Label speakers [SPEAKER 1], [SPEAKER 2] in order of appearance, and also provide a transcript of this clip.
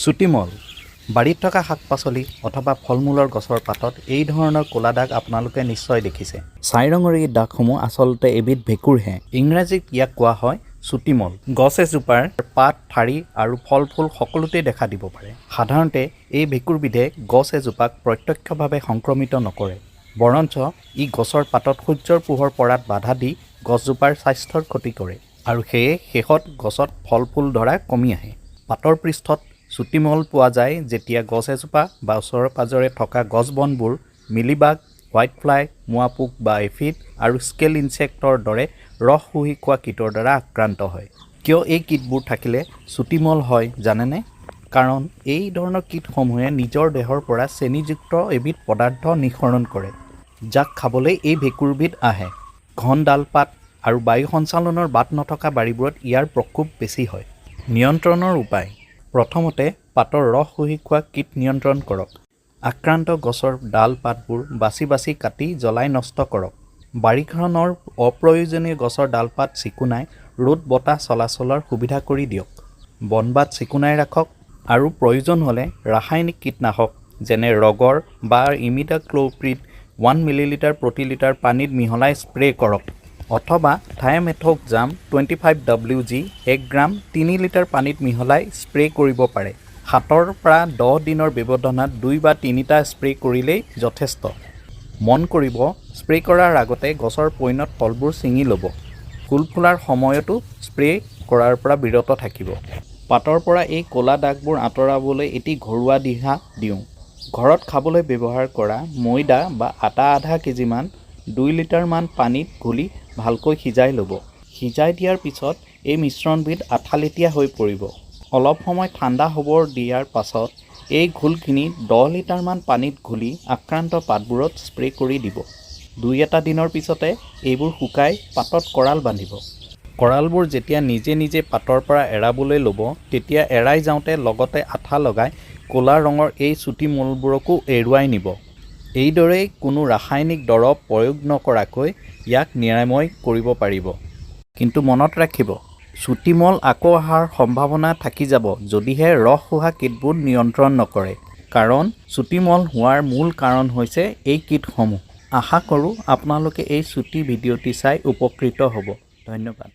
[SPEAKER 1] চুটিমল বাৰীত থকা শাক-পাচলি অথবা ফল-মূলৰ গছৰ পাতত এই ধৰণৰ ক'লা দাগ আপোনালোকে নিশ্চয় দেখিছে। ছাই ৰঙৰ এই দাগসমূহ আচলতে এবিধ ভেঁকুৰহে। ইংৰাজীত ইয়াক কোৱা হয় চুটিমল। গছ এজোপাৰ পাত, ঠাৰি আৰু ফল-ফুল সকলোতে দেখা দিব পাৰে। সাধাৰণতে এই ভেঁকুৰবিধে গছ এজোপাক প্ৰত্যক্ষভাৱে সংক্ৰমিত নকৰে, বৰঞ্চ ই গছৰ পাতত সূৰ্যৰ পোহৰ পৰাত বাধা দি গছজোপাৰ স্বাস্থ্যৰ ক্ষতি কৰে আৰু সেয়ে শেষত গছত ফল-ফুল ধৰা কমি আহে। পাতৰ পৃষ্ঠত চুটিমল পোৱা যায় যেতিয়া গছ এজোপা বা ওচৰে পাজৰে থকা গছ বনবোৰ মিলিবাগ, হোৱাইট ফ্লাই, মোৱা পোক বা এফিড আৰু স্কেল ইনচেক্টৰ দৰে ৰস শুহি খোৱা কীটৰ দ্বাৰা আক্ৰান্ত হয়। কিয় এই কীটবোৰ থাকিলে চুটিমল হয় জানেনে? কাৰণ এই ধৰণৰ কীটসমূহে নিজৰ দেহৰ পৰা চেনিযুক্ত এবিধ পদাৰ্থ নিঃসৰণ কৰে, যাক খাবলৈ এই ভেঁকুৰবিধ আহে। ঘন ডালপাত আৰু বায়ু সঞ্চালনৰ বাট নথকা বাৰীবোৰত ইয়াৰ প্ৰকোপ বেছি হয়। নিয়ন্ত্ৰণৰ উপায়: প্ৰথমতে পাতৰ ৰস শুহি খোৱা কীট নিয়ন্ত্ৰণ কৰক। আক্ৰান্ত গছৰ ডাল পাতবোৰ বাছি বাছি কাটি জ্বলাই নষ্ট কৰক। বাৰীখনৰ অপ্ৰয়োজনীয় গছৰ ডালপাত চিকুণাই ৰ'দ বতাহ চলাচলৰ সুবিধা কৰি দিয়ক। বনবাত চিকুণাই ৰাখক আৰু প্ৰয়োজন হ'লে ৰাসায়নিক কীটনাশক যেনে ৰগৰ বা ইমিডাক্ল'প্ৰিড 1 মিলিলিটাৰ প্ৰতি লিটাৰ পানীত মিহলাই স্প্ৰে কৰক, অথবা থায়ামেথোক্সাম 25WG 1 গ্ৰাম 3 লিটাৰ পানীত মিহলাই স্প্ৰে কৰিব পাৰে। 7 পৰা 10 দিনৰ ব্যৱধানত 2 বা 3টা স্প্ৰে কৰিলেই যথেষ্ট। মন কৰিব, স্প্ৰে কৰাৰ আগতে গছৰ পৈণত ফলবোৰ ছিঙি ল'ব। ফুল ফুলাৰ সময়তো স্প্ৰে কৰাৰ পৰা বিৰত থাকিব। পাতৰ পৰা এই ক'লা দাগবোৰ আঁতৰাবলৈ এটি ঘৰুৱা দিহা দিওঁ। ঘৰত খাবলৈ ব্যৱহাৰ কৰা ময়দা বা আটা আধা কেজিমান 2 লিটাৰমান পানীত ঘুলি ভালকৈ সিজাই ল'ব। সিজাই দিয়াৰ পিছত এই মিশ্ৰণবিধ আঠালেটীয়া হৈ পৰিব। অলপ সময় ঠাণ্ডা হ'ব দিয়াৰ পাছত এই ঘোলখিনি 10 লিটাৰমান পানীত ঘুলি আক্ৰান্ত পাতবোৰত স্প্ৰে কৰি দিব। 2-এটা দিনৰ পিছতে এইবোৰ শুকাই পাতত কৰাল বান্ধিব। কৰালবোৰ যেতিয়া নিজে নিজে পাতৰ পৰা এৰাবলৈ ল'ব, তেতিয়া এৰাই যাওঁতে লগতে আঠা লগাই ক'লা ৰঙৰ এই চুটিমলবোৰকো এৰুৱাই নিব। এইদৰেই কোনো ৰাসায়নিক দৰৱ প্ৰয়োগ নকৰাকৈ ইয়াক নিৰাময় কৰিব পাৰিব। কিন্তু মনত ৰাখিব, চুটিমল আকৌ অহাৰ সম্ভাৱনা থাকি যাব যদিহে ৰস শুহা কীটবোৰ নিয়ন্ত্ৰণ নকৰে। কাৰণ চুটিমল হোৱাৰ মূল কাৰণ হৈছে এই কীটসমূহ। আশা কৰোঁ আপোনালোকে এই চুটি ভিডিঅ'টি চাই উপকৃত হ'ব। ধন্যবাদ।